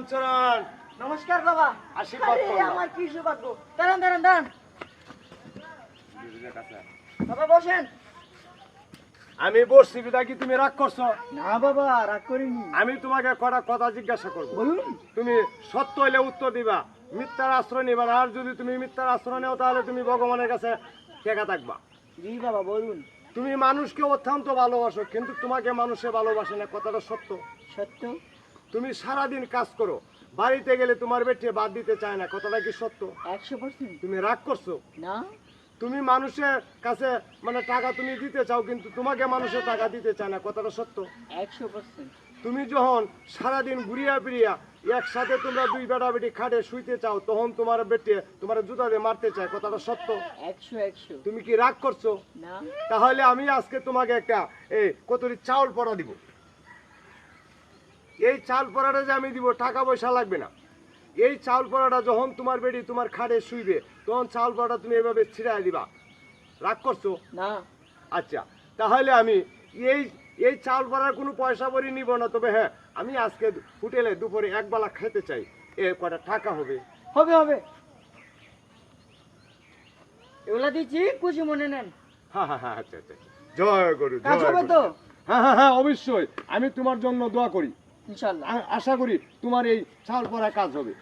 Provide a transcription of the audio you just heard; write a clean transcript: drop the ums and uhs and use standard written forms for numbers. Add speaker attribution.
Speaker 1: রামচরণ,
Speaker 2: নমস্কার বাবা।
Speaker 1: আশীর্বাদ
Speaker 2: আরে,
Speaker 1: করলাম।
Speaker 2: আমার কি সৌভাগ্য। দাঁড়ান দাঁড়ান দাঁড়ান বাবা, বসেন।
Speaker 1: আমি বসছি বিদা কি তুমি রাগ করছো?
Speaker 2: না বাবা, রাগ করিনি।
Speaker 1: আমি তোমাকে কটা কথা জিজ্ঞাসা করব।
Speaker 2: বলুন।
Speaker 1: তুমি সত্য হইলে উত্তর দিবা, মিথ্যার আশ্রয় নিবা না। আর যদি তুমি মিথ্যার আশ্রয় নেও তাহলে তুমি ভগবানের কাছে টেকা থাকবা।
Speaker 2: জি বাবা, বলুন।
Speaker 1: তুমি মানুষকে অত্যন্ত ভালোবাসো, কিন্তু তোমাকে মানুষে ভালোবাসে না, কথাটা সত্য?
Speaker 2: সত্য।
Speaker 1: তুমি সারাদিন কাজ করো, বাড়িতে গেলে তোমার বেটে বাদ দিতে চায় না, কথাটা কি সত্য?
Speaker 2: 100%।
Speaker 1: তুমি রাগ করছো?
Speaker 2: না।
Speaker 1: তুমি মানুষের কাছে মানে টাকা তুমি দিতে চাও, কিন্তু তোমাকে মানুষের টাকা দিতে চায় না, কথাটা সত্য?
Speaker 2: 100%।
Speaker 1: তুমি যখন সারাদিন ঘুরিয়া ফিরিয়া একসাথে তোমরা দুই বেটা বেটি খাটে শুইতে চাও, তখন তোমার বেটে তোমার জুতা দিয়ে মারতে চায়, কথাটা সত্য?
Speaker 2: 100।
Speaker 1: তুমি কি রাগ করছো?
Speaker 2: না।
Speaker 1: তাহলে আমি আজকে তোমাকে একটা কতরি চাউল পড়া দিব। এই চাউল পড়াটা যে আমি দিব, টাকা পয়সা লাগবে না। এই চাউল পড়াটা যখন তোমার বেটি তোমার খাটে শুইবে, তখন চাউল পড়াটা তুমি এভাবে ছিড়াই দিবা। রাগ করছো?
Speaker 2: না।
Speaker 1: আচ্ছা, তাহলে আমি এই এই চাউল পড়ার কোনো পয়সা বড়ি নিব না, তবে হ্যাঁ, আমি আজকে হোটেলে দুপুরে একবেলা খেতে চাই, এর কটা টাকা হবে?
Speaker 2: হবে হবে, এগুলা দিচ্ছি, খুশি মনে নেন।
Speaker 1: হ্যাঁ হ্যাঁ হ্যাঁ, আচ্ছা আচ্ছা, জয় গুরু,
Speaker 2: কাজ
Speaker 1: জয়
Speaker 2: হবে
Speaker 1: গুরু।
Speaker 2: তো?
Speaker 1: হ্যাঁ হ্যাঁ হ্যাঁ, অবশ্যই। আমি তোমার জন্য দোয়া করি,
Speaker 2: ইনশাল্লাহ।
Speaker 1: আশা করি তোমার এই চাউল পড়া কাজ হবে।